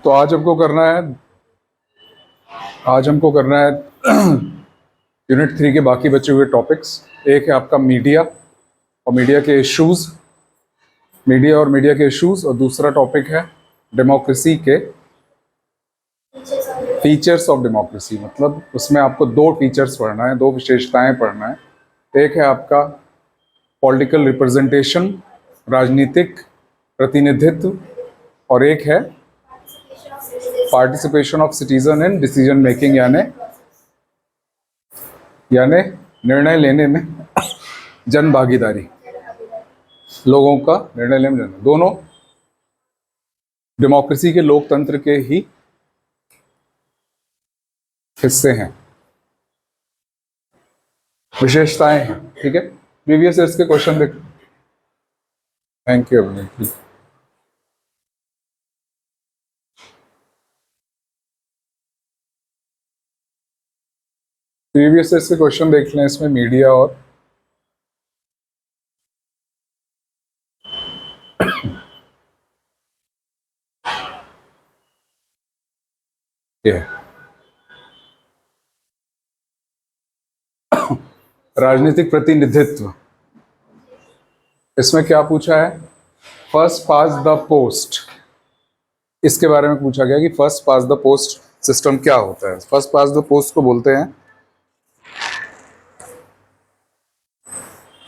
तो आज हमको करना है यूनिट 3 के बाकी बचे हुए टॉपिक्स। एक है आपका मीडिया और मीडिया के इश्यूज, और दूसरा टॉपिक है डेमोक्रेसी के फीचर्स ऑफ डेमोक्रेसी। मतलब उसमें आपको दो फीचर्स पढ़ना है, दो विशेषताएं पढ़ना है। एक है आपका पॉलिटिकल रिप्रेजेंटेशन, राजनीतिक प्रतिनिधित्व, और एक है participation of citizen in decision making, यानी निर्णय लेने में जन भागीदारी, लोगों का निर्णय लेने में। दोनों डेमोक्रेसी के लोकतंत्र के ही हिस्से हैं, विशेषताएं हैं। ठीक है, प्रीवियस ईयर्स के क्वेश्चन देख। थैंक यू अभिनीत। प्रीवियस ईयर्स के क्वेश्चन देख लें इसमें मीडिया और ये राजनीतिक प्रतिनिधित्व। इसमें क्या पूछा है? फर्स्ट पास द पोस्ट, इसके बारे में पूछा गया कि first pass the post system क्या होता है। फर्स्ट पास द पोस्ट को बोलते हैं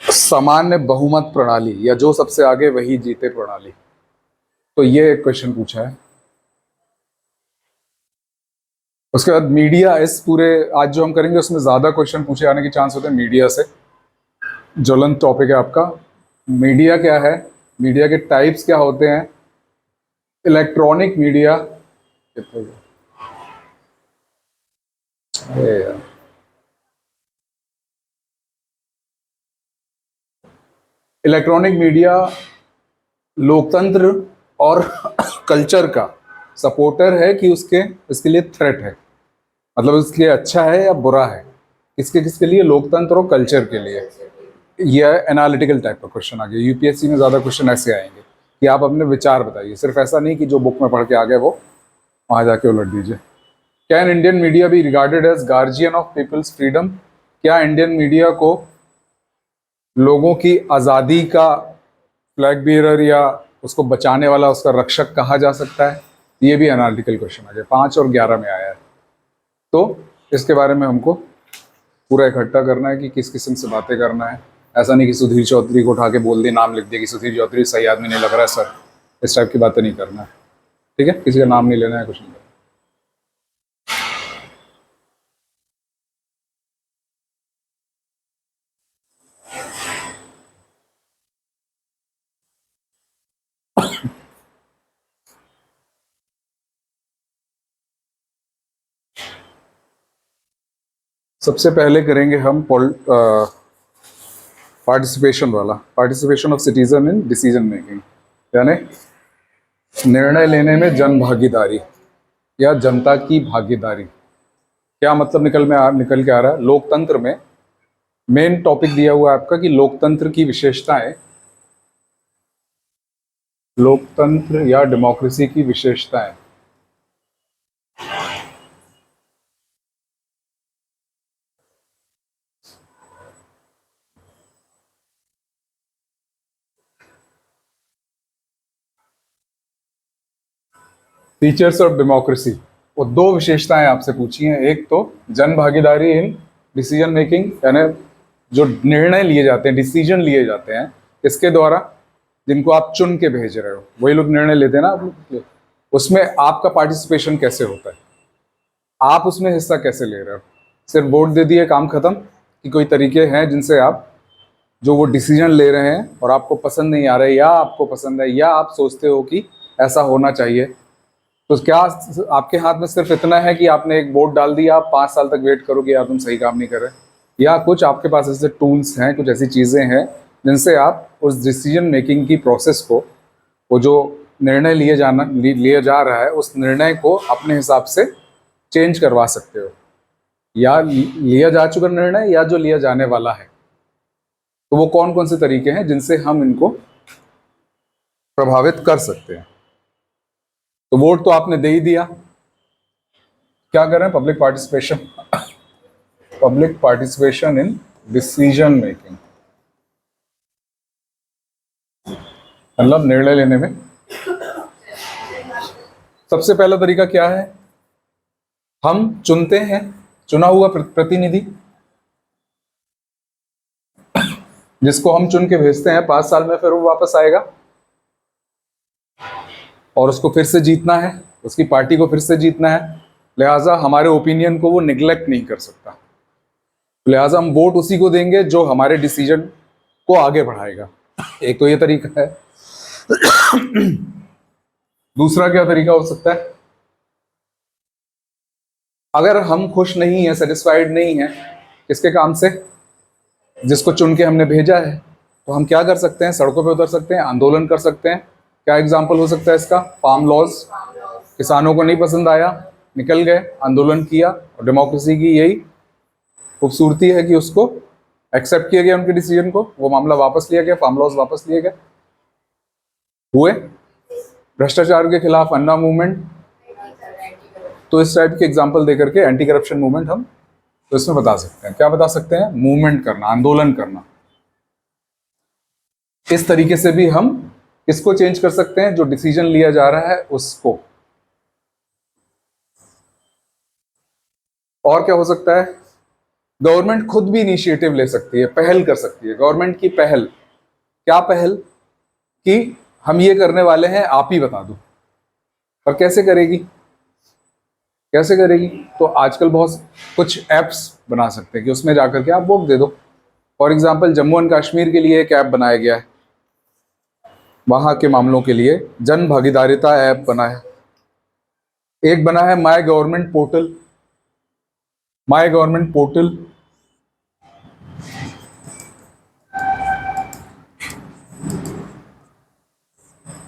सामान्य बहुमत प्रणाली, या जो सबसे आगे वही जीते प्रणाली। तो ये एक क्वेश्चन पूछा है। उसके बाद मीडिया, इस पूरे आज जो हम करेंगे उसमें ज्यादा क्वेश्चन पूछे आने के चांस होते हैं मीडिया से। ज्वलंत टॉपिक है आपका। मीडिया क्या है, मीडिया के टाइप्स क्या होते हैं, इलेक्ट्रॉनिक मीडिया, इलेक्ट्रॉनिक मीडिया लोकतंत्र और कल्चर का सपोर्टर है कि इसके लिए थ्रेट है, मतलब इसके लिए अच्छा है या बुरा है, किसके किसके लिए? लोकतंत्र और कल्चर के लिए। यह एनालिटिकल टाइप का क्वेश्चन आ गया। यूपीएससी में ज़्यादा क्वेश्चन ऐसे आएंगे कि आप अपने विचार बताइए, सिर्फ ऐसा नहीं कि जो बुक में पढ़ के आ गए वो वहाँ जाके उलट दीजिए। Can Indian media be regarded as guardian of people's freedom? क्या इंडियन मीडिया को लोगों की आज़ादी का फ्लैग बियरर या उसको बचाने वाला, उसका रक्षक कहा जा सकता है? ये भी एनालिटिकल क्वेश्चन आ गया, 5 और 11 में आया है। तो इसके बारे में हमको पूरा इकट्ठा करना है कि किस किस्म से बातें करना है। ऐसा नहीं कि सुधीर चौधरी को उठा के बोल दिए, नाम लिख दिया कि सुधीर चौधरी सही आदमी नहीं लग रहा है सर, इस टाइप की बातें नहीं करना है। ठीक है, किसी का नाम नहीं लेना है, कुछ नहीं करना। सबसे पहले करेंगे हम पार्टिसिपेशन वाला, participation of citizen in decision making, यानी निर्णय लेने में जन भागीदारी या जनता की भागीदारी। क्या मतलब निकल के आ रहा है? लोकतंत्र में मेन टॉपिक दिया हुआ है आपका कि लोकतंत्र की विशेषताएं, लोकतंत्र या डेमोक्रेसी की विशेषताएं। फीचर्स ऑफ डेमोक्रेसी, वो दो विशेषताएं आपसे पूछी हैं। एक तो जन भागीदारी इन डिसीजन मेकिंग, यानी जो निर्णय लिए जाते हैं, डिसीजन लिए जाते हैं, इसके द्वारा, जिनको आप चुन के भेज रहे हो, वही लोग निर्णय लेते हैं ना, उसमें आपका पार्टिसिपेशन कैसे होता है, आप उसमें हिस्सा कैसे ले रहे हो? सिर्फ वोट दे दिए काम खत्म? कि कोई तरीके हैं जिनसे आप जो वो डिसीजन ले रहे हैं और आपको पसंद नहीं आ रहे, या आपको पसंद है, या आप सोचते हो कि ऐसा होना चाहिए, तो क्या आपके हाथ में सिर्फ इतना है कि आपने एक वोट डाल दिया, आप 5 साल तक वेट करोगे यार तुम सही काम नहीं कर रहे? या कुछ आपके पास ऐसे टूल्स हैं, कुछ ऐसी चीज़ें हैं जिनसे आप उस डिसीजन मेकिंग की प्रोसेस को, वो जो निर्णय लिया जा रहा है, उस निर्णय को अपने हिसाब से चेंज करवा सकते हो, या लिया जा चुका निर्णय या जो लिया जाने वाला है। तो वो कौन कौन से तरीके हैं जिनसे हम इनको प्रभावित कर सकते हैं? तो वोट तो आपने दे ही दिया, क्या करें? Public participation, public participation in decision making, मतलब निर्णय लेने में। सबसे पहला तरीका क्या है? हम चुनते हैं चुना हुआ प्रतिनिधि, जिसको हम चुन के भेजते हैं, 5 साल में फिर वो वापस आएगा और उसको फिर से जीतना है, उसकी पार्टी को फिर से जीतना है। लिहाजा हमारे ओपिनियन को वो निग्लेक्ट नहीं कर सकता, लिहाजा हम वोट उसी को देंगे जो हमारे डिसीजन को आगे बढ़ाएगा। एक तो ये तरीका है। दूसरा क्या तरीका हो सकता है? अगर हम खुश नहीं है, सेटिस्फाइड नहीं है किसके काम से, जिसको चुन के हमने भेजा है, तो हम क्या कर सकते हैं? सड़कों पे उतर सकते हैं, आंदोलन कर सकते हैं। क्या एग्जाम्पल हो सकता है इसका? फार्म लॉज, किसानों को नहीं पसंद आया, निकल गए, आंदोलन किया, और डेमोक्रेसी की यही खूबसूरती है कि उसको एक्सेप्ट किया गया, उनके डिसीजन को, वो मामला वापस लिया गया, फार्म लॉज वापस लिए गए। हुए भ्रष्टाचार के खिलाफ अन्ना मूवमेंट, तो इस टाइप के एग्जाम्पल देकर के एंटी करप्शन मूवमेंट हम तो इसमें बता सकते हैं। क्या बता सकते हैं? मूवमेंट करना, आंदोलन करना। इस तरीके से भी हम इसको चेंज कर सकते हैं, जो डिसीजन लिया जा रहा है उसको। और क्या हो सकता है? गवर्नमेंट खुद भी इनिशिएटिव ले सकती है, पहल कर सकती है। गवर्नमेंट की पहल, क्या पहल? कि हम ये करने वाले हैं, आप ही बता दो। पर कैसे करेगी? कैसे करेगी? तो आजकल बहुत कुछ ऐप्स बना सकते हैं कि उसमें जाकर के आप वोट दे दो। For example, Jammu and Kashmir के लिए एक ऐप बनाया गया है, वहां के मामलों के लिए जन भागीदारिता ऐप बना है। एक बना है my government portal, my government portal.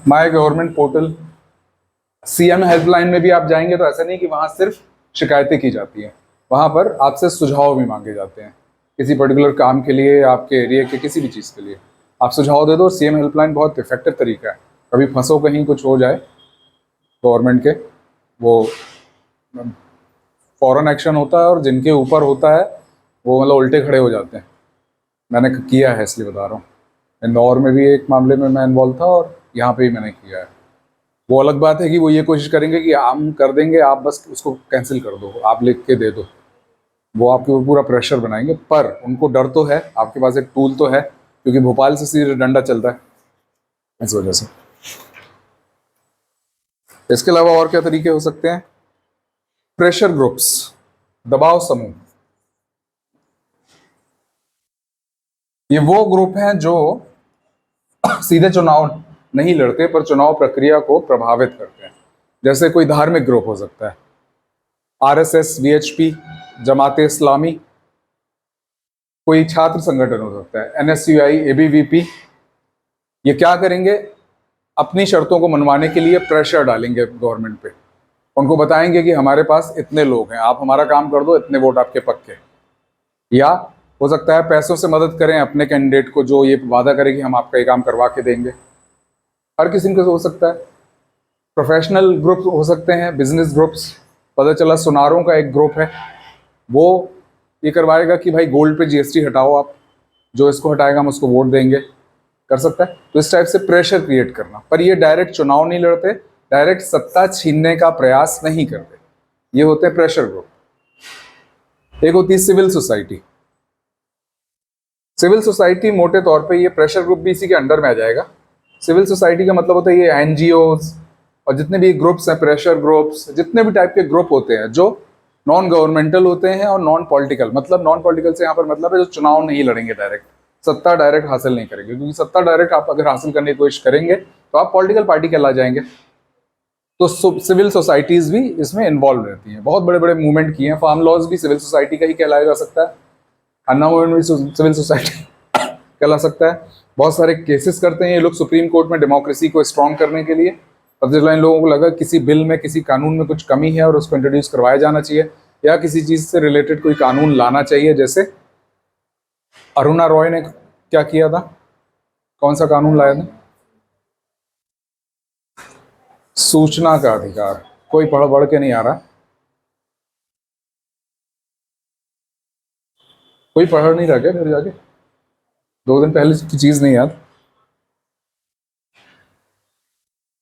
My government portal, CM helpline में भी आप जाएंगे तो ऐसा नहीं कि वहां सिर्फ शिकायतें की जाती हैं, वहां पर आपसे सुझाव भी मांगे जाते हैं किसी पर्टिकुलर काम के लिए, आपके एरिया के किसी भी चीज़ के लिए आप सुझाव दे दो। सीएम हेल्पलाइन बहुत इफेक्टिव तरीका है। कभी फंसो कहीं, कुछ हो जाए गवर्नमेंट के, वो फॉरेन एक्शन होता है, और जिनके ऊपर होता है वो मतलब उल्टे खड़े हो जाते हैं। मैंने किया है इसलिए बता रहा हूँ। इंदौर में भी एक मामले में मैं इन्वॉल्व था, और यहाँ पे भी मैंने किया है। वो अलग बात है कि वो ये कोशिश करेंगे कि हम कर देंगे, आप बस उसको कैंसिल कर दो, आप लिख के दे दो। वो आपके ऊपर पूरा प्रेशर बनाएंगे, पर उनको डर तो है, आपके पास एक टूल तो है, क्योंकि भोपाल से सीधे डंडा चलता है, इस वजह से। इसके अलावा और क्या तरीके हो सकते हैं? प्रेशर ग्रुप्स, दबाव समूह। ये वो ग्रुप हैं जो सीधे चुनाव नहीं लड़ते, पर चुनाव प्रक्रिया को प्रभावित करते हैं। जैसे कोई धार्मिक ग्रुप हो सकता है, आरएसएस, वीएचपी, जमाते इस्लामी। कोई छात्र संगठन हो सकता है, एनएसयूआई, एबीवीपी। ये क्या करेंगे? अपनी शर्तों को मनवाने के लिए प्रेशर डालेंगे गवर्नमेंट पे। उनको बताएंगे कि हमारे पास इतने लोग हैं, आप हमारा काम कर दो, इतने वोट आपके पक्के। या हो सकता है पैसों से मदद करें अपने कैंडिडेट को, जो ये वादा करे कि हम आपका ये काम करवा के देंगे। हर किसी को हो सकता है। प्रोफेशनल ग्रुप हो सकते हैं, बिजनेस ग्रुप्स। पता चला सुनारों का एक ग्रुप है, वो ये करवाएगा कि भाई गोल्ड पे जीएसटी हटाओ आप, जो इसको हटाएगा हम उसको वोट देंगे। कर सकता है। तो इस टाइप से प्रेशर क्रिएट करना, पर ये डायरेक्ट चुनाव नहीं लड़ते, डायरेक्ट सत्ता छीनने का प्रयास नहीं करते। ये होते हैं प्रेशर ग्रुप। एक होती है सिविल सोसाइटी। सिविल सोसाइटी मोटे तौर पे, ये प्रेशर ग्रुप भी इसी के अंडर में आ जाएगा। सिविल सोसाइटी का मतलब होता है ये एनजीओज और जितने भी ग्रुप्स हैं, प्रेशर ग्रुप्स, जितने भी टाइप के ग्रुप होते हैं जो नॉन गवर्नमेंटल होते हैं और नॉन पॉलिटिकल। मतलब नॉन पॉलिटिकल से यहाँ पर मतलब है जो चुनाव नहीं लड़ेंगे, डायरेक्ट सत्ता डायरेक्ट हासिल नहीं करेंगे, क्योंकि सत्ता डायरेक्ट आप अगर हासिल करने की कोशिश करेंगे तो आप पॉलिटिकल पार्टी कहला जाएंगे। तो सिविल सोसाइटीज भी इसमें इन्वॉल्व रहती हैं। बहुत बड़े बड़े मूवमेंट किए हैं, फार्म लॉज भी सिविल सोसाइटी का ही कहलाया जा सकता है, अन्ना मूवमेंट भी सिविल सोसाइटी कहला सकता है। बहुत सारे केसेस करते हैं ये लोग सुप्रीम कोर्ट में डेमोक्रेसी को स्ट्रॉन्ग करने के लिए। अब इन लोगों को लगा किसी बिल में, किसी कानून में कुछ कमी है और उसको इंट्रोड्यूस करवाया जाना चाहिए, या किसी चीज़ से रिलेटेड कोई कानून लाना चाहिए। जैसे अरुणा रॉय ने क्या किया था, कौन सा कानून लाया था? सूचना का अधिकार, कोई पढ़ पढ़ के नहीं आ रहा, कोई पढ़ नहीं रहा क्या घर जाके? 2 दिन पहले की चीज नहीं याद?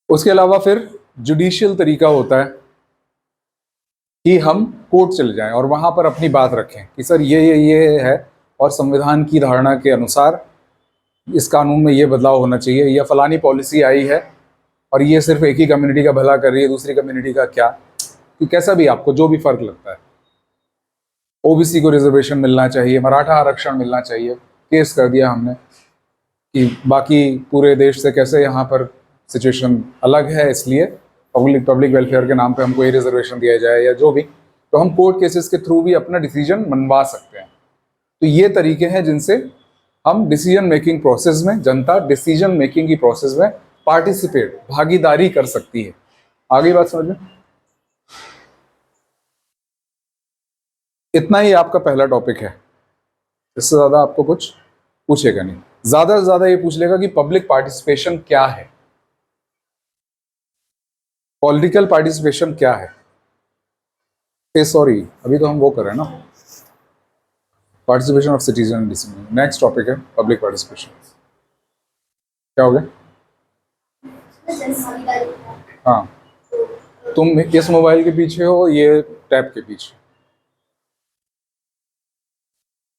उसके अलावा फिर जुडिशियल तरीका होता है कि हम कोर्ट चले जाएं और वहां पर अपनी बात रखें कि सर ये है और संविधान की धारणा के अनुसार इस कानून में ये बदलाव होना चाहिए, या फलानी पॉलिसी आई है और ये सिर्फ एक ही कम्युनिटी का भला कर रही है, दूसरी कम्युनिटी का क्या, कि कैसा भी आपको जो भी फर्क लगता है, ओबीसी को रिजर्वेशन मिलना चाहिए, मराठा आरक्षण मिलना चाहिए, केस कर दिया हमने कि बाकी पूरे देश से कैसे यहाँ पर सिचुएशन अलग है, इसलिए पब्लिक वेलफेयर के नाम पे हमको ये रिजर्वेशन दिया जाए या जो भी, तो हम कोर्ट केसेस के थ्रू भी अपना डिसीजन मनवा सकते हैं। तो ये तरीके हैं जिनसे हम डिसीजन मेकिंग प्रोसेस में, जनता डिसीजन मेकिंग की प्रोसेस में पार्टिसिपेट, भागीदारी कर सकती है। आगे बात समझ में? इतना ही आपका पहला टॉपिक है, इससे ज्यादा आपको कुछ पूछेगा नहीं, ज्यादा से ज्यादा ये पूछ लेगा कि पब्लिक पार्टिसिपेशन क्या है, पॉलिटिकल पार्टिसिपेशन क्या है। सॉरी, अभी तो हम वो कर रहे हैं ना, participation of citizen in decision. Next topic है पब्लिक पार्टिसिपेशन। क्या हो गया? हाँ, तुम इस मोबाइल के पीछे हो, ये टैब के पीछे,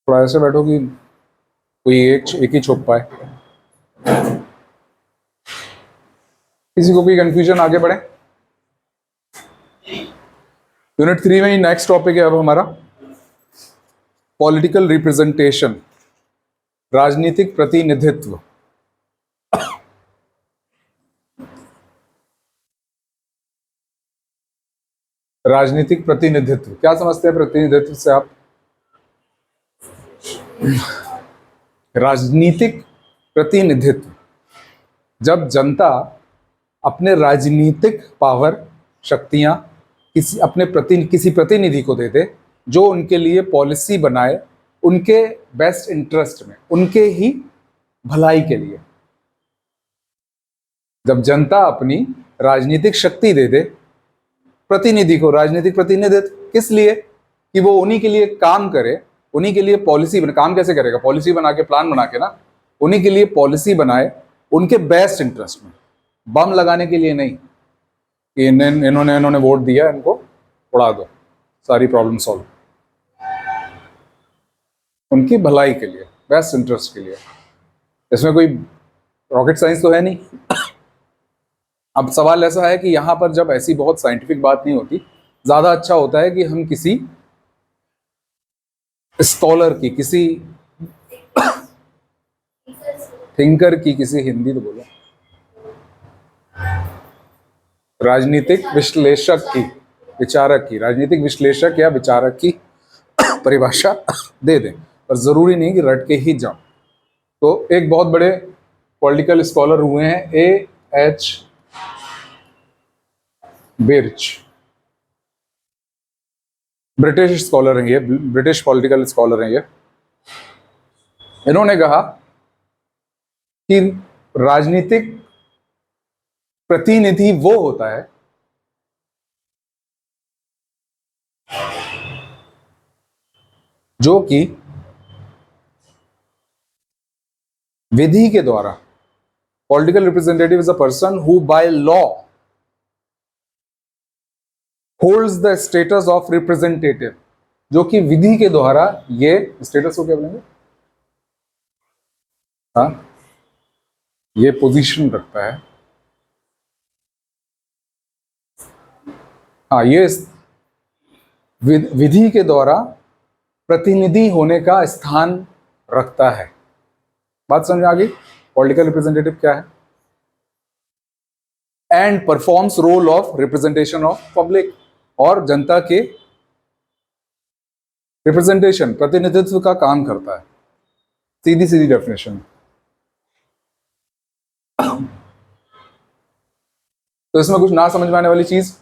थोड़ा ऐसे बैठो कि कोई एक ही छुप पाए, किसी को कोई कंफ्यूजन, आगे बढ़े। यूनिट 3 में ही नेक्स्ट टॉपिक है अब हमारा पॉलिटिकल रिप्रेजेंटेशन, राजनीतिक प्रतिनिधित्व। राजनीतिक प्रतिनिधित्व क्या समझते हैं प्रतिनिधित्व से आप? राजनीतिक प्रतिनिधित्व, जब जनता अपने राजनीतिक पावर, शक्तियां किसी प्रतिनिधि को दे दे जो उनके लिए पॉलिसी बनाए, उनके बेस्ट इंटरेस्ट में, उनके ही भलाई के लिए। जब जनता अपनी राजनीतिक शक्ति दे दे प्रतिनिधि को, राजनीतिक प्रतिनिधित्व किस लिए? कि वो उन्हीं के लिए काम करे, उन्हीं के लिए पॉलिसी बना। काम कैसे करेगा? पॉलिसी बना के, प्लान बना के ना, उन्हीं के लिए पॉलिसी बनाए, उनके बेस्ट इंटरेस्ट में, बम लगाने के लिए नहीं कि इन्होंने वोट दिया, इनको उड़ा दो, सारी प्रॉब्लम सॉल्व। उनकी भलाई के लिए, बेस्ट इंटरेस्ट के लिए। इसमें कोई रॉकेट साइंस तो है नहीं। अब सवाल ऐसा है कि यहाँ पर जब ऐसी बहुत साइंटिफिक बात नहीं होती, ज्यादा अच्छा होता है कि हम किसी स्कॉलर की, किसी थिंकर की, किसी, हिंदी तो बोलो, राजनीतिक विश्लेषक की, विचारक की, राजनीतिक विश्लेषक या विचारक की परिभाषा दे दें, पर जरूरी नहीं कि रट के ही जाओ। तो एक बहुत बड़े पॉलिटिकल स्कॉलर हुए हैं A.H. बिर्च, ब्रिटिश स्कॉलर हैं ये, ब्रिटिश पॉलिटिकल स्कॉलर हैं ये। इन्होंने कहा कि राजनीतिक प्रतिनिधि वो होता है जो कि विधि के द्वारा, political representative is a person who by law holds the status of representative, जो कि विधि के द्वारा, ये स्टेटस को क्या बोलेंगे? हाँ, ये पोजीशन रखता है। हाँ, ये विधि के द्वारा प्रतिनिधि होने का स्थान रखता है। बात समझ आ गई? पॉलिटिकल रिप्रेजेंटेटिव क्या है? And performs role of representation of public, और जनता के रिप्रेजेंटेशन, प्रतिनिधित्व का काम करता है। सीधी सीधी डेफिनेशन। तो इसमें कुछ ना समझ में आने वाली चीज,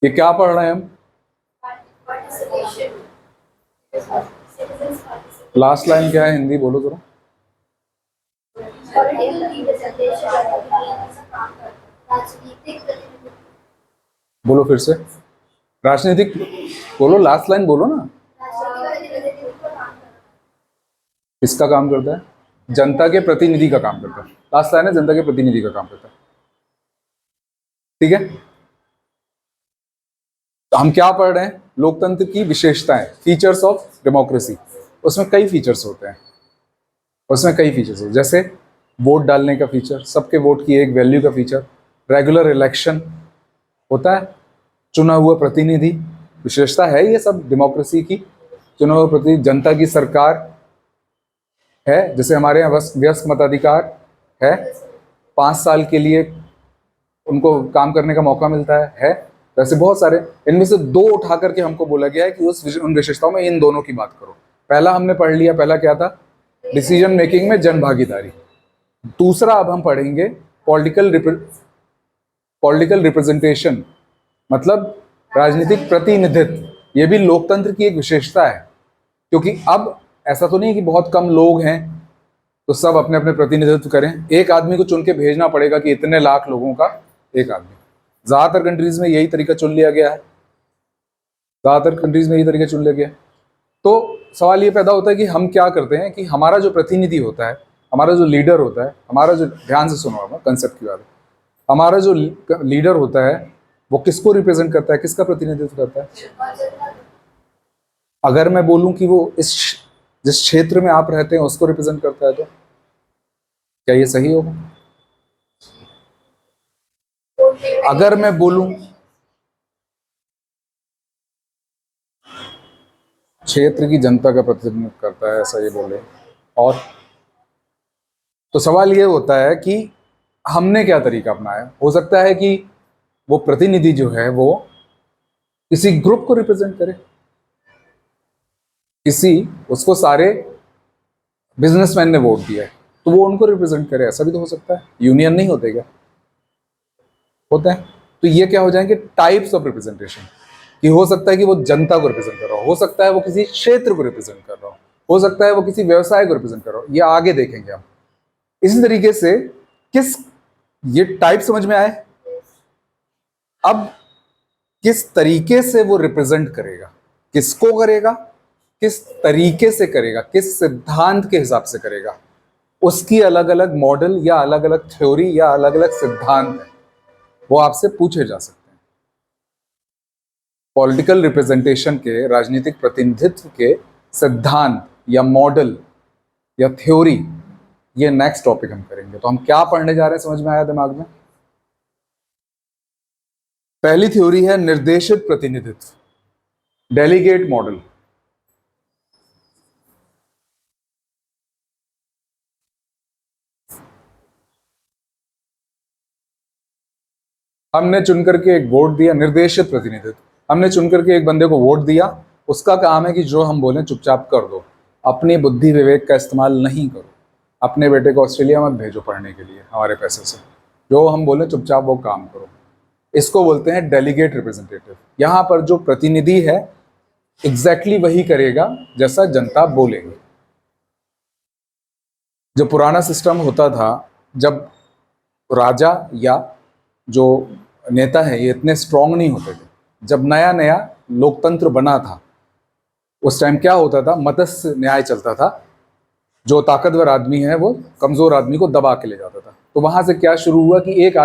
ये क्या पढ़ रहे हैं हम? लास्ट लाइन क्या है? हिंदी बोलो जरा। बोलो फिर से, राजनीतिक, बोलो लास्ट लाइन बोलो ना। किसका काम करता है? जनता के प्रतिनिधि का काम करता है। लास्ट लाइन है जनता के प्रतिनिधि का काम करता है। ठीक है, तो हम क्या पढ़ रहे हैं? लोकतंत्र की विशेषताएं, फीचर्स ऑफ डेमोक्रेसी। उसमें कई फीचर्स होते हैं, उसमें कई फीचर्स होते हैं, जैसे वोट डालने का फीचर, सबके वोट की एक वैल्यू का फीचर, रेगुलर इलेक्शन होता है, चुना हुआ प्रतिनिधि, विशेषता है ये सब डेमोक्रेसी की। चुना हुआ प्रतिनिधि, जनता की सरकार है, जैसे हमारे यहाँ व्यस्क मताधिकार है, 5 साल के लिए उनको काम करने का मौका मिलता है। वैसे बहुत सारे, इनमें से 2 उठा करके हमको बोला गया है कि उन विशेषताओं में इन दोनों की बात करो। पहला हमने पढ़ लिया, पहला क्या था? डिसीजन मेकिंग में जन भागीदारी। दूसरा अब हम पढ़ेंगे पॉलिटिकल रिप्रेजेंटेशन, मतलब राजनीतिक प्रतिनिधित्व। ये भी लोकतंत्र की एक विशेषता है, क्योंकि अब ऐसा तो नहीं कि बहुत कम लोग हैं तो सब अपने अपने प्रतिनिधित्व करें। एक आदमी को चुन के भेजना पड़ेगा कि इतने लाख लोगों का एक आदमी। ज्यादातर कंट्रीज में यही तरीका चुन लिया गया है, ज्यादातर कंट्रीज में यही तरीका चुन लिया गया है। तो सवाल ये पैदा होता है कि हम क्या करते हैं कि हमारा जो प्रतिनिधि होता है, हमारा जो लीडर होता है, हमारा जो, ध्यान से सुनो अब कंसेप्ट की बात, हमारा जो लीडर होता है वो किसको रिप्रेजेंट करता है, किसका प्रतिनिधित्व करता है? अगर मैं बोलूं कि वो जिस क्षेत्र में आप रहते हैं उसको रिप्रेजेंट करता है, तो क्या ये सही होगा? अगर मैं बोलूं क्षेत्र की जनता का प्रतिनिधित्व करता है, ऐसा ये बोले, और तो सवाल ये होता है कि हमने क्या तरीका अपनाया। हो सकता है कि वो प्रतिनिधि जो है वो किसी ग्रुप को रिप्रेजेंट करे, उसको सारे बिजनेसमैन ने वोट दिया है तो वो उनको रिप्रेजेंट करे, ऐसा भी तो हो सकता है। यूनियन नहीं होते क्या? होता है। तो ये क्या हो जाएंगे? Types of representation. कि हो सकता है कि वो जनता को रिप्रेजेंट कर रहा हो सकता है वो किसी क्षेत्र को रिप्रेजेंट कर रहा हो सकता है वो किसी व्यवसाय को रिप्रेजेंट कर रहा हो, ये आगे देखेंगे हम। इसी तरीके से किस, ये टाइप समझ में आए? अब किस तरीके से वो रिप्रेजेंट करेगा, किसको करेगा, किस तरीके से करेगा, किस सिद्धांत के हिसाब से करेगा, उसकी अलग अलग मॉडल या अलग अलग थ्योरी या अलग अलग सिद्धांत है, वो आपसे पूछे जा सकते हैं। पॉलिटिकल रिप्रेजेंटेशन के, राजनीतिक प्रतिनिधित्व के सिद्धांत या मॉडल या थ्योरी, ये नेक्स्ट टॉपिक हम करेंगे। तो हम क्या पढ़ने जा रहे हैं, समझ में आया दिमाग में? पहली थ्योरी है निर्देशित प्रतिनिधित्व, डेलीगेट मॉडल। हमने चुनकर के एक वोट दिया, निर्देशित प्रतिनिधित्व, हमने चुनकर के एक बंदे को वोट दिया, उसका काम है कि जो हम बोलें चुपचाप कर दो, अपनी बुद्धि विवेक का इस्तेमाल नहीं करो, अपने बेटे को ऑस्ट्रेलिया मत भेजो पढ़ने के लिए हमारे पैसे से, जो हम बोले चुपचाप वो काम करो। इसको बोलते हैं डेलीगेट रिप्रेजेंटेटिव। यहाँ पर जो प्रतिनिधि है एग्जैक्टली वही करेगा जैसा जनता बोलेगी। जो पुराना सिस्टम होता था, जब राजा या जो नेता है ये इतने स्ट्रांग नहीं होते थे, जब नया नया लोकतंत्र बना था उस टाइम क्या होता था, मत्स्य न्याय चलता था। जो ताकतवर आदमी है वो कमजोर आदमी को दबा के ले जाता था। तो वहां से क्या शुरू हुआ कि एक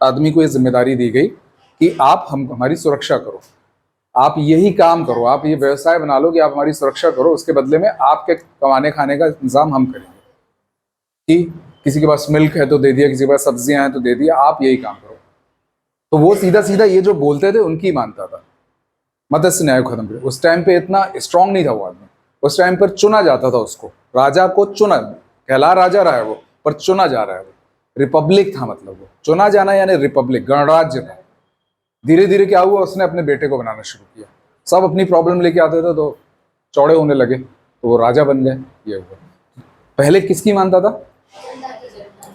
आदमी को ये जिम्मेदारी दी गई कि आप हमारी सुरक्षा करो, आप यही काम करो, आप ये व्यवसाय बना लो कि आप हमारी सुरक्षा करो, उसके बदले में आपके कमाने खाने का इंतजाम हम करेंगे। कि किसी के पास मिल्क है तो दे दिया, किसी के पास सब्जियां हैं तो दे दिया, आप यही काम करो। तो वो सीधा सीधा ये जो बोलते थे उनकी मानता था, मत्स्य न्याय को खत्म किया। उस टाइम पे इतना स्ट्रांग नहीं था वो आदमी, उस टाइम पर चुना जाता था उसको, राजा को चुना, कहला राजा रहा है वो पर चुना जा रहा है वो, रिपब्लिक था मतलब वो चुना जाना यानी रिपब्लिक, गणराज्य था। धीरे धीरे क्या हुआ, उसने अपने बेटे को बनाना शुरू किया, सब अपनी प्रॉब्लम लेके आते थे तो चौड़े होने लगे तो वो राजा बन गए। ये हुआ। पहले किसकी मानता था?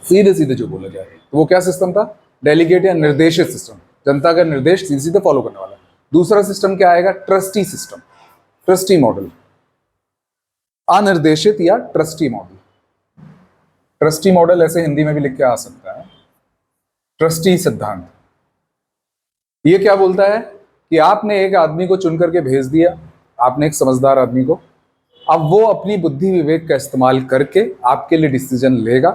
सीधे सीधे जो बोला जाए, तो वो क्या सिस्टम था? डेलीगेट या निर्देशित सिस्टम, जनता का निर्देश सीधे सीधे फॉलो करने वाला। दूसरा सिस्टम क्या आएगा? ट्रस्टी सिस्टम, ट्रस्टी मॉडल, अनिर्देशित या ट्रस्टी मॉडल। ट्रस्टी मॉडल ऐसे हिंदी में भी लिख के आ सकता है, ट्रस्टी सिद्धांत। ये क्या बोलता है कि आपने एक आदमी को चुन करके भेज दिया, आपने एक समझदार आदमी को, अब वो अपनी बुद्धि विवेक का इस्तेमाल करके आपके लिए डिसीजन लेगा।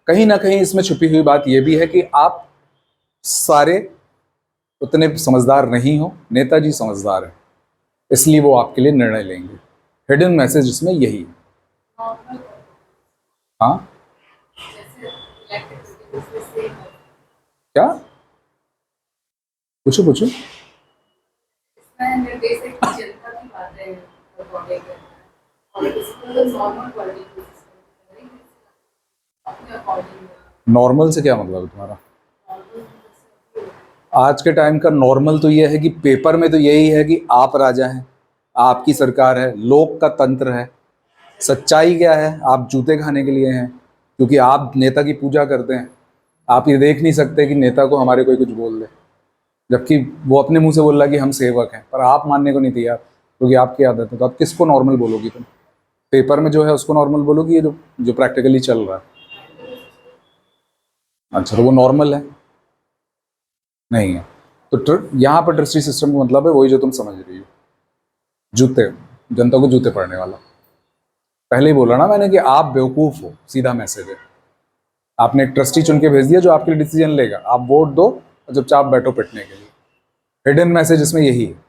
कहीं ना कहीं इसमें छुपी हुई बात यह भी है कि आप सारे उतने समझदार नहीं हो, नेताजी समझदार है, इसलिए वो आपके लिए निर्णय लेंगे। हिडन मैसेज इसमें यही है। हाँ क्या पूछो पूछो। नॉर्मल से क्या मतलब है तुम्हारा? आज के टाइम का नॉर्मल तो यह है कि पेपर में तो यही है कि आप राजा हैं, आपकी सरकार है, लोक का तंत्र है। सच्चाई क्या है? आप जूते खाने के लिए हैं, क्योंकि आप नेता की पूजा करते हैं। आप ये देख नहीं सकते कि नेता को हमारे कोई कुछ बोल दे, जबकि वो अपने मुंह से बोल रहा है कि हम सेवक हैं, पर आप मानने को नहीं तैयार, क्योंकि आपकी आदत है। तो आप किसको नॉर्मल बोलोगी? तुम पेपर में जो है उसको नॉर्मल बोलोगी, ये जो जो प्रैक्टिकली चल रहा है? अच्छा, तो वो नॉर्मल है नहीं है। तो यहाँ पर ट्रस्टी सिस्टम का मतलब है वही जो तुम समझ रही हो, जूते, जनता को जूते पड़ने वाला। पहले ही बोला ना मैंने कि आप बेवकूफ हो, सीधा मैसेज है। आपने एक ट्रस्टी चुन के भेज दिया जो आपके लिए डिसीजन लेगा, आप वोट दो और चुपचाप बैठो पिटने के लिए। हिडन मैसेज इसमें यही है।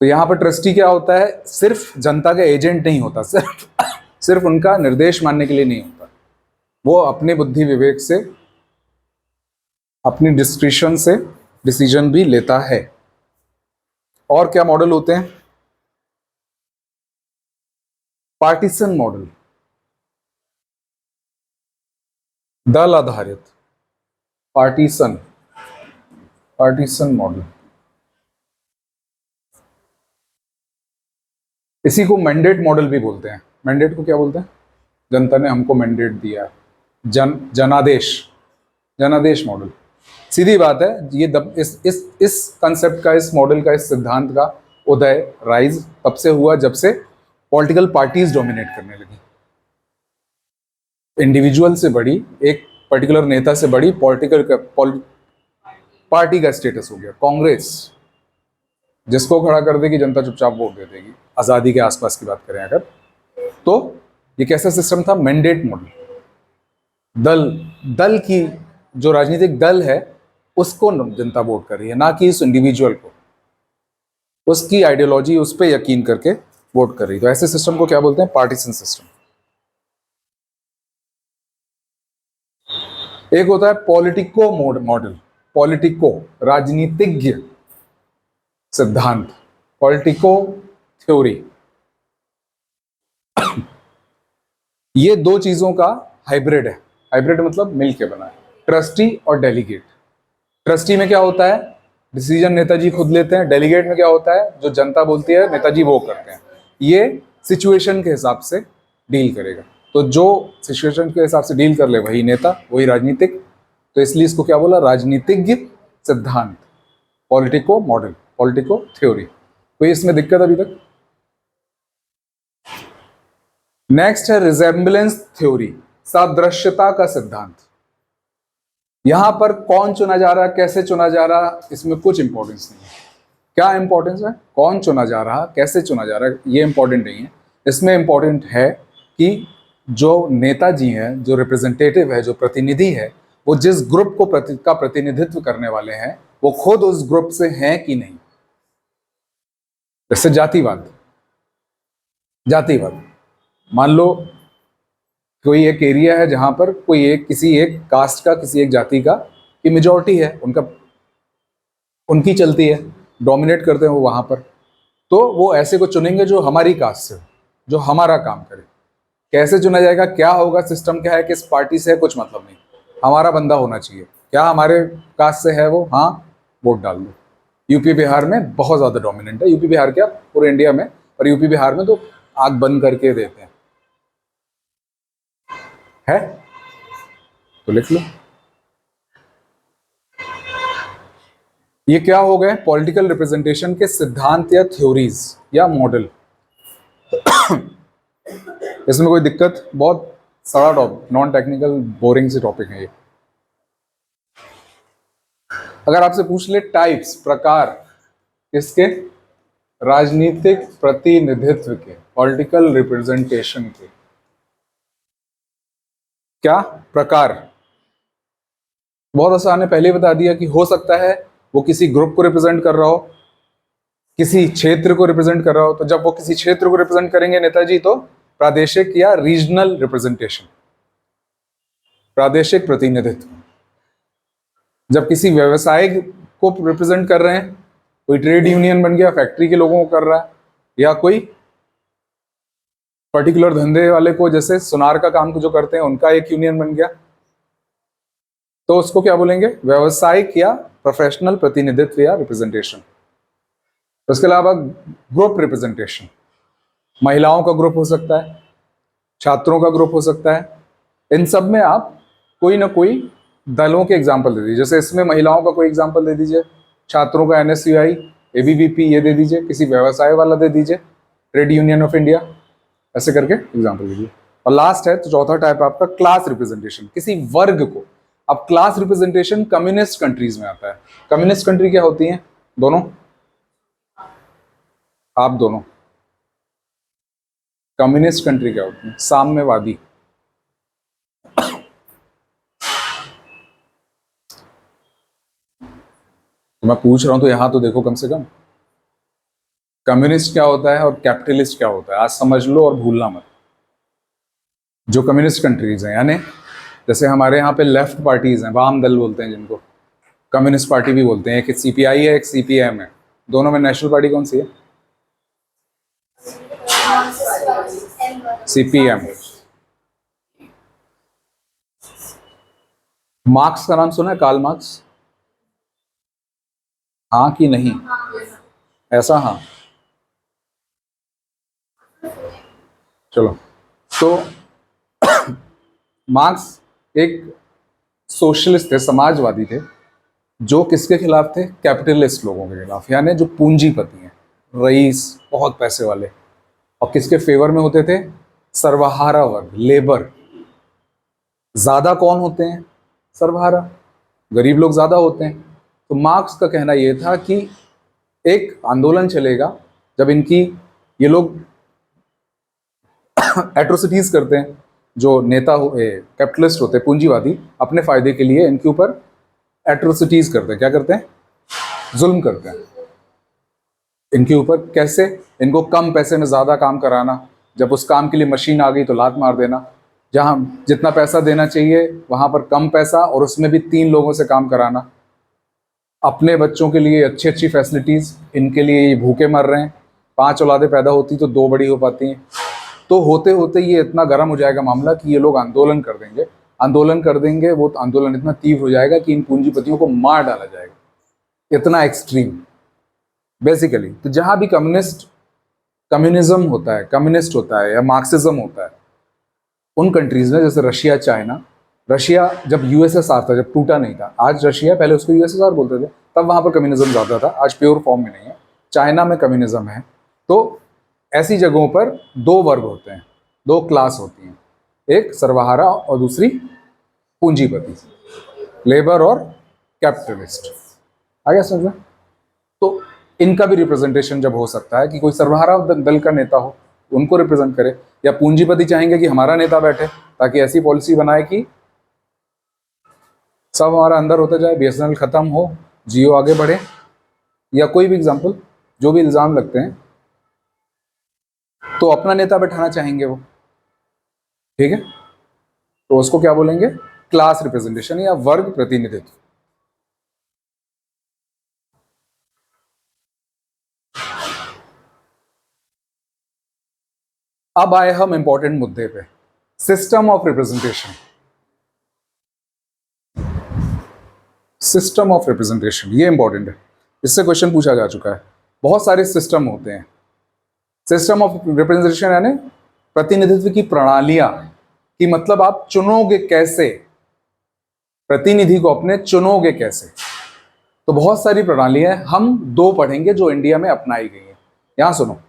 तो यहां पर ट्रस्टी क्या होता है? सिर्फ जनता का एजेंट नहीं होता, सिर्फ उनका निर्देश मानने के लिए नहीं होता। वो अपनी बुद्धि विवेक से, अपनी डिस्क्रिशन से डिसीजन भी लेता है। और क्या मॉडल होते हैं? पार्टीशन मॉडल, दल आधारित पार्टीशन, पार्टीशन मॉडल। इसी को मैंडेट मॉडल भी बोलते हैं। मैंडेट को क्या बोलते हैं? जनता ने हमको मैंडेट दिया, जनादेश, जनादेश मॉडल। सीधी बात है, ये इस कंसेप्ट का, इस मॉडल का, इस सिद्धांत का उदय, राइज तब से हुआ जब से पॉलिटिकल पार्टीज डोमिनेट करने लगी। इंडिविजुअल से बड़ी, एक पर्टिकुलर नेता से बड़ी पार्टी का स्टेटस हो गया। कांग्रेस जिसको खड़ा कर देगी जनता चुपचाप वोट दे देगी। आजादी के आसपास की बात करें अगर, तो ये कैसा सिस्टम था? Mandate model. दल की, जो राजनीतिक दल है उसको जनता वोट कर रही है, ना कि इस इंडिविजुअल को, उसकी आइडियोलॉजी, उस पर यकीन करके वोट कर रही है। तो ऐसे सिस्टम को क्या बोलते हैं? Partition system. एक होता है पॉलिटिको मॉडल, पॉलिटिको राजनीतिज्ञ सिद्धांत, पॉलिटिको थ्योरी। ये दो चीजों का हाइब्रिड है। हाइब्रिड मतलब मिलके बना है, ट्रस्टी और डेलीगेट। ट्रस्टी में क्या होता है? डिसीजन नेताजी खुद लेते हैं। डेलीगेट में क्या होता है? जो जनता बोलती है नेताजी वो करते हैं। ये सिचुएशन के हिसाब से डील करेगा। तो जो सिचुएशन के हिसाब से डील कर ले वही नेता, वही राजनीतिक। तो इसलिए इसको क्या बोला? राजनीतिज्ञ सिद्धांत, पॉलिटिको मॉडल, पॉलिटिको थ्योरी। कोई इसमें दिक्कत अभी तक? नेक्स्ट है रिजेम्बलेंस थ्योरी, सादृश्यता का सिद्धांत। यहां पर कौन चुना जा रहा है, कैसे चुना जा रहा, इसमें कुछ इंपॉर्टेंस नहीं है। क्या इंपॉर्टेंस है? कौन चुना जा रहा, कैसे चुना जा रहा है, ये इंपॉर्टेंट नहीं है। इसमें इंपॉर्टेंट है कि जो नेताजी हैं, जो रिप्रेजेंटेटिव है, जो प्रतिनिधि है, वो जिस ग्रुप को का प्रतिनिधित्व करने वाले हैं, वो खुद उस ग्रुप से हैं कि नहीं। जैसे जातिवाद, जातिवाद मान लो कोई एक एरिया है जहां पर कोई एक, किसी एक कास्ट का, किसी एक जाति का की मेजॉरिटी है, उनकी चलती है, डोमिनेट करते हैं वो वहां पर। तो वो ऐसे को चुनेंगे जो हमारी कास्ट से, जो हमारा काम करे। कैसे चुना जाएगा, क्या होगा, सिस्टम क्या है, किस पार्टी से है, कुछ मतलब नहीं, हमारा बंदा होना चाहिए। क्या हमारे कास्ट से है वो? हाँ, वोट डाल दो। यूपी बिहार में बहुत ज्यादा डोमिनेंट है। यूपी बिहार क्या, पूरे इंडिया में, पर यूपी बिहार में तो आंख बंद करके देते हैं। है तो लिख लो। ये क्या हो गए? पॉलिटिकल रिप्रेजेंटेशन के सिद्धांत या थ्योरीज या मॉडल। इसमें कोई दिक्कत? बहुत सारा टॉपिक नॉन टेक्निकल बोरिंग से टॉपिक है ये। अगर आपसे पूछ ले टाइप्स, प्रकार किसके, राजनीतिक प्रतिनिधित्व के, पॉलिटिकल रिप्रेजेंटेशन के, क्या प्रकार, बहुत आसान है, पहले ही बता दिया कि हो सकता है वो किसी ग्रुप को रिप्रेजेंट कर रहा हो, किसी क्षेत्र को रिप्रेजेंट कर रहा हो। तो जब वो किसी क्षेत्र को रिप्रेजेंट करेंगे नेताजी, तो प्रादेशिक या रीजनल रिप्रेजेंटेशन, प्रादेशिक प्रतिनिधित्व। जब किसी व्यवसाय को रिप्रेजेंट कर रहे हैं, कोई ट्रेड यूनियन बन गया, फैक्ट्री के लोगों को कर रहा है, या कोई पर्टिकुलर धंधे वाले को, जैसे सुनार का काम जो करते हैं उनका एक यूनियन बन गया, तो उसको क्या बोलेंगे, व्यवसायिक या प्रोफेशनल प्रतिनिधित्व या रिप्रेजेंटेशन। उसके अलावा ग्रुप रिप्रेजेंटेशन, महिलाओं का ग्रुप हो सकता है, छात्रों का ग्रुप हो सकता है। इन सब में आप कोई ना कोई दलों के एग्जाम्पल दे दीजिए। जैसे इसमें महिलाओं का कोई एग्जाम्पल दे दीजिए, छात्रों का NSUI, ABVP ये दे दीजिए, किसी व्यवसाय वाला दे दीजिए, ट्रेड यूनियन ऑफ इंडिया, ऐसे करके एग्जाम्पल दीजिए। और लास्ट है तो चौथा टाइप आपका क्लास रिप्रेजेंटेशन, किसी वर्ग को। अब क्लास रिप्रेजेंटेशन कम्युनिस्ट कंट्रीज में आता है। कम्युनिस्ट कंट्री क्या होती है, दोनों, आप दोनों, कम्युनिस्ट कंट्री क्या होती है, साम्यवादी। तो मैं पूछ रहा हूं तो यहां तो देखो कम से कम, कम्युनिस्ट क्या होता है और कैपिटलिस्ट क्या होता है, आज समझ लो और भूलना मत। जो कम्युनिस्ट कंट्रीज हैं, यानी जैसे हमारे यहाँ पे लेफ्ट पार्टीज हैं, वाम दल बोलते हैं जिनको, कम्युनिस्ट पार्टी भी बोलते हैं, एक CPI है, एक CPM है, दोनों में नेशनल पार्टी कौन सी है, CPM। मार्क्स का नाम सुना है, कार्ल मार्क्स, हाँ कि नहीं, ऐसा हाँ, चलो। तो मार्क्स एक सोशलिस्ट थे, समाजवादी थे, जो किसके खिलाफ थे, कैपिटलिस्ट लोगों के खिलाफ, यानी जो पूंजीपति हैं, रईस, बहुत पैसे वाले। और किसके फेवर में होते थे, सर्वहारा वर्ग, लेबर। ज्यादा कौन होते हैं, सर्वहारा, गरीब लोग ज्यादा होते हैं। तो मार्क्स का कहना यह था कि एक आंदोलन चलेगा जब इनकी, ये लोग एट्रोसिटीज करते हैं, जो नेता कैपिटलिस्ट होते हैं, पूंजीवादी, अपने फायदे के लिए इनके ऊपर एट्रोसिटीज करते हैं। क्या करते हैं, जुल्म करते हैं इनके ऊपर। कैसे, इनको कम पैसे में ज्यादा काम कराना, जब उस काम के लिए मशीन आ गई तो लात मार देना, जहां जितना पैसा देना चाहिए वहां पर कम पैसा, और उसमें भी 3 लोगों से काम कराना। अपने बच्चों के लिए अच्छी अच्छी फैसिलिटीज, इनके लिए ये भूखे मर रहे हैं, 5 औलादें पैदा होती तो 2 बड़ी हो पाती हैं। तो होते होते ये इतना गर्म हो जाएगा मामला कि ये लोग आंदोलन कर देंगे। आंदोलन कर देंगे, वो आंदोलन इतना तीव्र हो जाएगा कि इन पूंजीपतियों को मार डाला जाएगा, इतना एक्सट्रीम बेसिकली। तो जहां भी कम्युनिज्म होता है, कम्युनिस्ट होता है या मार्क्सिज्म होता है, उन कंट्रीज में, जैसे रशिया, चाइना, रशिया जब USSR था, जब टूटा नहीं था, आज रशिया, पहले उसको USSR बोलते थे, तब वहां पर कम्युनिज्म ज्यादा था, आज प्योर फॉर्म में नहीं है। चाइना में कम्युनिज्म है। तो ऐसी जगहों पर 2 वर्ग होते हैं, 2 क्लास होती हैं, एक सर्वहारा और दूसरी पूंजीपति, लेबर और कैपिटलिस्ट। आ गया समझ में? तो इनका भी रिप्रेजेंटेशन जब हो सकता है कि कोई सर्वहारा दल का नेता हो, उनको रिप्रेजेंट करे, या पूंजीपति चाहेंगे कि हमारा नेता बैठे, ताकि ऐसी पॉलिसी बनाए कि सब हमारा अंदर होता जाए, BSNL खत्म हो, जियो आगे बढ़े, या कोई भी एग्जाम्पल, जो भी इल्जाम लगते हैं, तो अपना नेता बैठाना चाहेंगे वो, ठीक है। तो उसको क्या बोलेंगे, क्लास रिप्रेजेंटेशन या वर्ग प्रतिनिधित्व। अब आए हम इंपॉर्टेंट मुद्दे पे, system of representation. System of representation ये इंपॉर्टेंट है, इससे क्वेश्चन पूछा जा चुका है। बहुत सारे सिस्टम होते हैं। सिस्टम ऑफ रिप्रेजेंटेशन यानी प्रतिनिधित्व की प्रणालियां, कि मतलब आप चुनोगे कैसे, प्रतिनिधि को अपने चुनोगे कैसे। तो बहुत सारी प्रणालियां हैं, हम 2 पढ़ेंगे जो इंडिया में अपनाई गई है। यहां सुनो,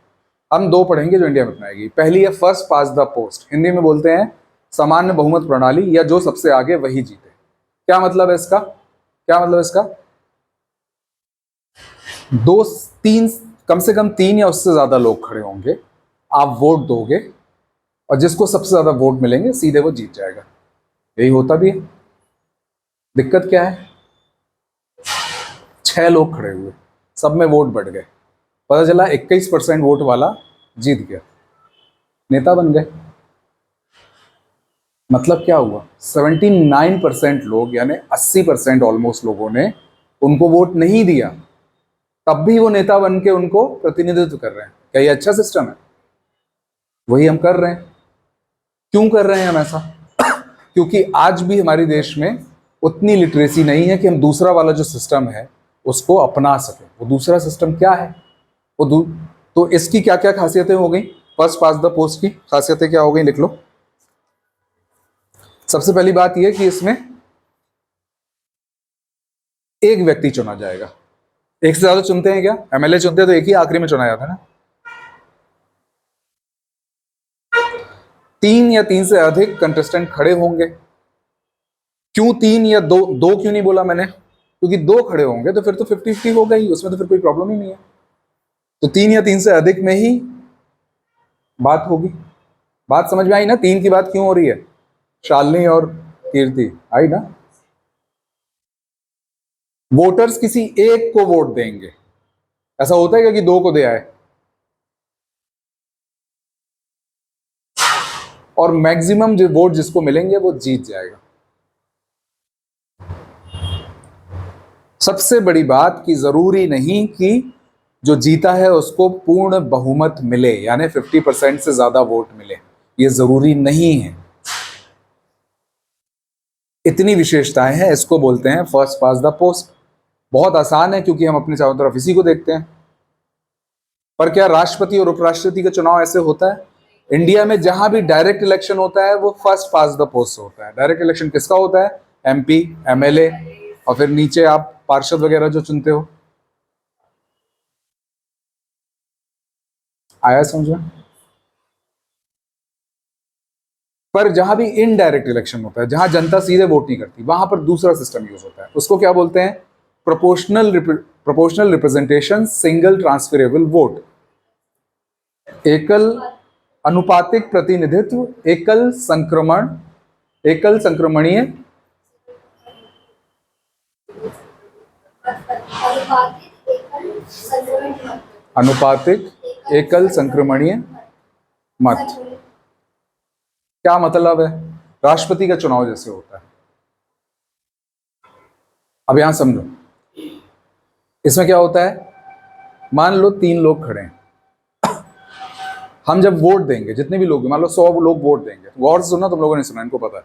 हम 2 पढ़ेंगे जो इंडिया में अपनाई गई। पहली है first pass the post, Hindi में बोलते हैं सामान्य बहुमत प्रणाली या जो सबसे आगे वही जीते। क्या मतलब है इसका? क्या मतलब है इसका? दो तीन, कम से कम 3 या उससे ज्यादा लोग खड़े होंगे, आप वोट दोगे और जिसको सबसे ज्यादा वोट मिलेंगे सीधे वो जीत जाएगा। यही होता भी है। दिक्कत क्या है? 6 लोग खड़े हुए, सब में वोट बढ़ गए, पता चला 21% वोट वाला जीत गया, नेता बन गए। मतलब क्या हुआ? 79% लोग यानी 80% ऑलमोस्ट लोगों ने उनको वोट नहीं दिया, तब भी वो नेता बन के उनको प्रतिनिधित्व कर रहे हैं। क्या ये अच्छा सिस्टम है? वही हम कर रहे हैं। क्यों कर रहे हैं हम ऐसा? क्योंकि आज भी हमारे देश में उतनी लिटरेसी नहीं है कि हम दूसरा वाला जो सिस्टम है उसको अपना सकें। वो दूसरा सिस्टम क्या है? तो इसकी क्या क्या खासियतें हो गई? फर्स्ट पास द पोस्ट की खासियतें क्या हो गई, लिख लो। सबसे पहली बात यह कि इसमें एक व्यक्ति चुना जाएगा। एक से ज्यादा चुनते हैं क्या? एमएलए चुनते हैं तो एक ही आखिरी में चुना जाता है ना। 3 या 3 से अधिक कंटेस्टेंट खड़े होंगे। क्यों 3 या 2? 2 क्यों नहीं बोला मैंने? क्योंकि 2 खड़े होंगे तो फिर तो 50-50 होगा ही, उसमें तो फिर कोई प्रॉब्लम ही नहीं है। तो 3 या 3 से अधिक में ही बात होगी। बात समझ में आई ना? 3 की बात क्यों हो रही है? शालिनी और कीर्ति आई ना? वोटर्स किसी एक को वोट देंगे। ऐसा होता है क्या कि 2 को दे आए? और मैक्सिमम जो वोट जिसको मिलेंगे वो जीत जाएगा। सबसे बड़ी बात कि जरूरी नहीं कि जो जीता है उसको पूर्ण बहुमत मिले, यानी 50% से ज्यादा वोट मिले, ये जरूरी नहीं है। इतनी विशेषताएं हैं, इसको बोलते हैं फर्स्ट पास द पोस्ट। बहुत आसान है क्योंकि हम अपने चारों तरफ इसी को देखते हैं। पर क्या राष्ट्रपति और उपराष्ट्रपति का चुनाव ऐसे होता है? इंडिया में जहां भी डायरेक्ट इलेक्शन होता है वो फर्स्ट पास द पोस्ट होता है। डायरेक्ट इलेक्शन किसका होता है? एमपी, एमएलए और फिर नीचे आप पार्षद वगैरह जो चुनते हो। आया समझ में? पर जहां भी इनडायरेक्ट इलेक्शन होता है, जहां जनता सीधे वोट नहीं करती, वहां पर दूसरा सिस्टम यूज होता है। उसको क्या बोलते हैं? Proportional representation single transferable vote. एकल अनुपातिक प्रतिनिधित्व, एकल संक्रमणीय अनुपातिक एकल संक्रमणीय मत। क्या मतलब है? राष्ट्रपति का चुनाव जैसे होता है। अब यहां समझो, इसमें क्या होता है? मान लो 3 लोग खड़े हैं, हम जब वोट देंगे, जितने भी लोग, मान लो 100 लोग वोट देंगे, गौर से सुनना, तुम लोगों ने सुना, इनको पता है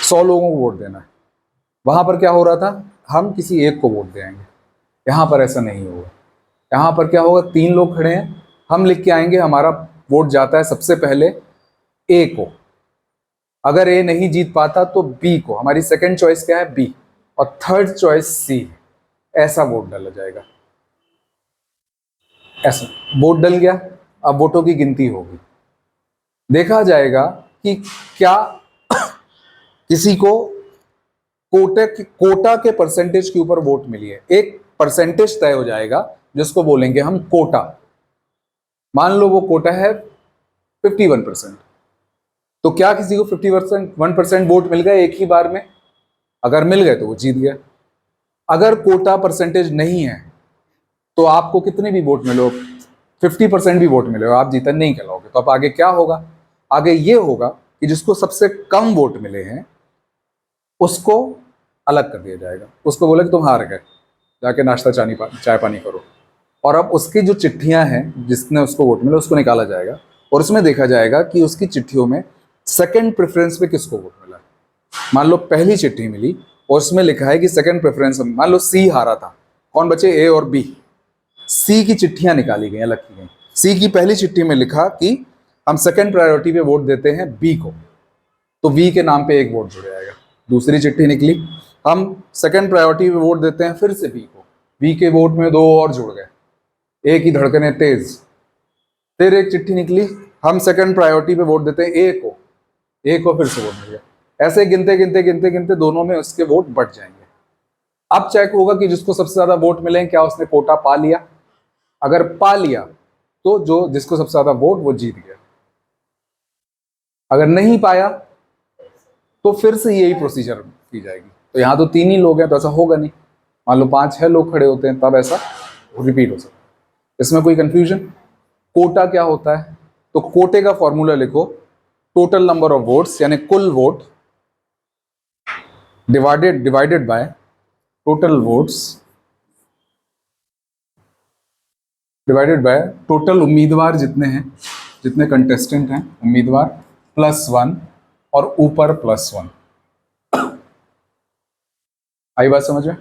100 लोगों को वोट देना है। वहां पर क्या हो रहा था? हम किसी एक को वोट देंगे। यहां पर ऐसा नहीं होगा। यहां पर क्या होगा? 3 लोग खड़े हैं, हम लिख के आएंगे हमारा वोट जाता है सबसे पहले ए को। अगर ए नहीं जीत पाता तो बी को। हमारी सेकंड चॉइस क्या है? बी। और थर्ड चॉइस सी। ऐसा वोट डाला जाएगा। ऐसा वोट डल गया। अब वोटों की गिनती होगी, देखा जाएगा कि क्या किसी को कोटा के परसेंटेज के ऊपर वोट मिली है। एक परसेंटेज तय हो जाएगा जिसको बोलेंगे हम कोटा। मान लो वो कोटा है 51%, तो क्या किसी को 51% वोट मिल गए एक ही बार में? अगर मिल गए तो वो जीत गया। अगर कोटा परसेंटेज नहीं है तो आपको कितने भी वोट मिलो, 50% भी वोट मिले, आप जीतन नहीं कहलाओगे। तो अब आगे क्या होगा? आगे ये होगा कि जिसको सबसे कम वोट मिले हैं उसको अलग कर दिया जाएगा। उसको बोले कि तुम हार गए, जाके नाश्ता चाय पानी करो। और अब उसकी जो चिट्ठियां हैं, जिसने उसको वोट मिला, उसको निकाला जाएगा और उसमें देखा जाएगा कि उसकी चिट्ठियों में सेकंड प्रेफरेंस पे किसको वोट मिला। मान लो पहली चिट्ठी मिली और उसमें लिखा है कि सेकंड प्रेफरेंस, मान लो सी हारा था, कौन बचे? ए और बी। सी की चिट्ठियां निकाली गई, अलग की गई। सी की पहली चिट्ठी में लिखा कि हम सेकंड प्रायोरिटी पे वोट देते हैं बी को, तो बी के नाम पे एक वोट जुड़ जाएगा। दूसरी चिट्ठी निकली, हम सेकंड प्रायोरिटी पे वोट देते हैं फिर से बी को, बी के वोट में 2 और जुड़ गए, ए की धड़कनें तेज। फिर एक चिट्ठी निकली, हम सेकंड प्रायोरिटी पे वोट देते हैं ए को, एक को फिर से वोट मिल गया। ऐसे गिनते गिनते गिनते गिनते दोनों में उसके वोट बढ़ जाएंगे। अब चेक होगा कि जिसको सबसे ज्यादा वोट मिले क्या उसने कोटा पा लिया। अगर पा लिया तो जो जिसको सबसे ज्यादा वोट वो जीत गया। अगर नहीं पाया तो फिर से यही प्रोसीजर की जाएगी। तो यहाँ तो 3 ही लोग हैं तो ऐसा होगा नहीं। मान लो 5-6 लोग खड़े होते हैं तब ऐसा रिपीट हो सकता है। इसमें कोई कंफ्यूजन? कोटा क्या होता है? तो कोटे का फॉर्मूला लिखो, टोटल नंबर ऑफ वोट्स यानी कुल vote divided by total votes divided by total उम्मीदवार जितने हैं, जितने कंटेस्टेंट हैं उम्मीदवार +1 और ऊपर +1। आई बात समझ में?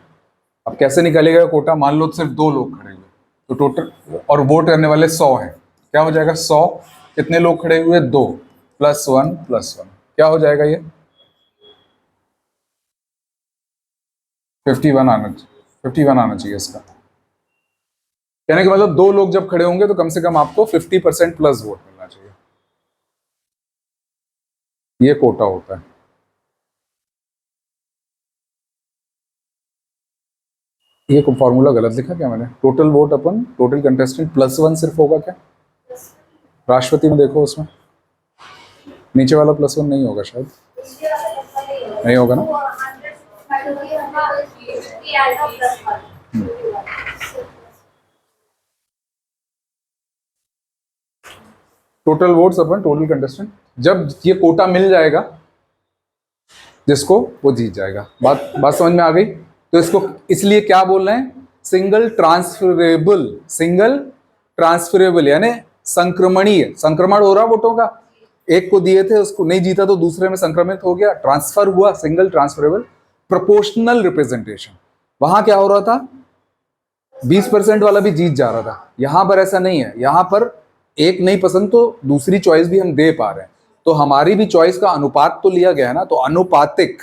अब कैसे निकालेगा कोटा? मान लो सिर्फ 2 लोग खड़े हुए तो टोटल और वोट करने वाले 100 हैं, क्या हो जाएगा? 100 कितने लोग खड़े हुए? 2 +1 +1 क्या हो जाएगा? ये 51 आना चाहिए इसका। कहने का मतलब 2 लोग जब खड़े होंगे तो कम से कम आपको 50% प्लस वोट मिलना चाहिए। ये कोटा होता है। ये फॉर्मूला गलत लिखा क्या मैंने? टोटल वोट अपन टोटल कंटेस्टेंट +1 सिर्फ होगा क्या? राष्ट्रपति में देखो उसमें नीचे वाला +1 नहीं होगा शायद, नहीं होगा ना? टोटल वोट्स अपन टोटल कंटेस्टेंट, जब ये कोटा मिल जाएगा जिसको वो जीत जाएगा। बात समझ में आ गई? तो इसको इसलिए क्या बोल रहे हैं? सिंगल ट्रांसफरेबल यानी संक्रमणीय, संक्रमण हो रहा वोटों का। एक को दिए थे उसको नहीं जीता तो दूसरे में संक्रमित हो गया, ट्रांसफर हुआ, सिंगल ट्रांसफरेबल। प्रोपोर्शनल रिप्रेजेंटेशन, वहां क्या हो रहा था? 20% वाला भी जीत जा रहा था। यहां पर ऐसा नहीं है, यहां पर एक नहीं पसंद तो दूसरी चॉइस भी हम दे पा रहे हैं। तो हमारी भी चॉइस का अनुपात तो लिया गया है ना, तो अनुपातिक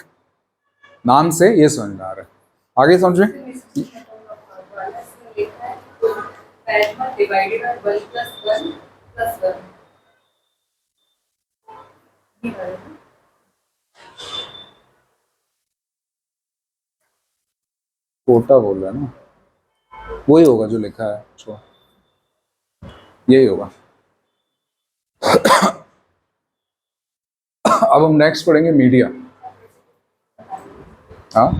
नाम से ये समझ में आ रहा है। आगे समझे? कोटा बोल रहा है ना, वही होगा जो लिखा है, यही होगा। अब हम नेक्स्ट पढ़ेंगे मीडिया। हाँ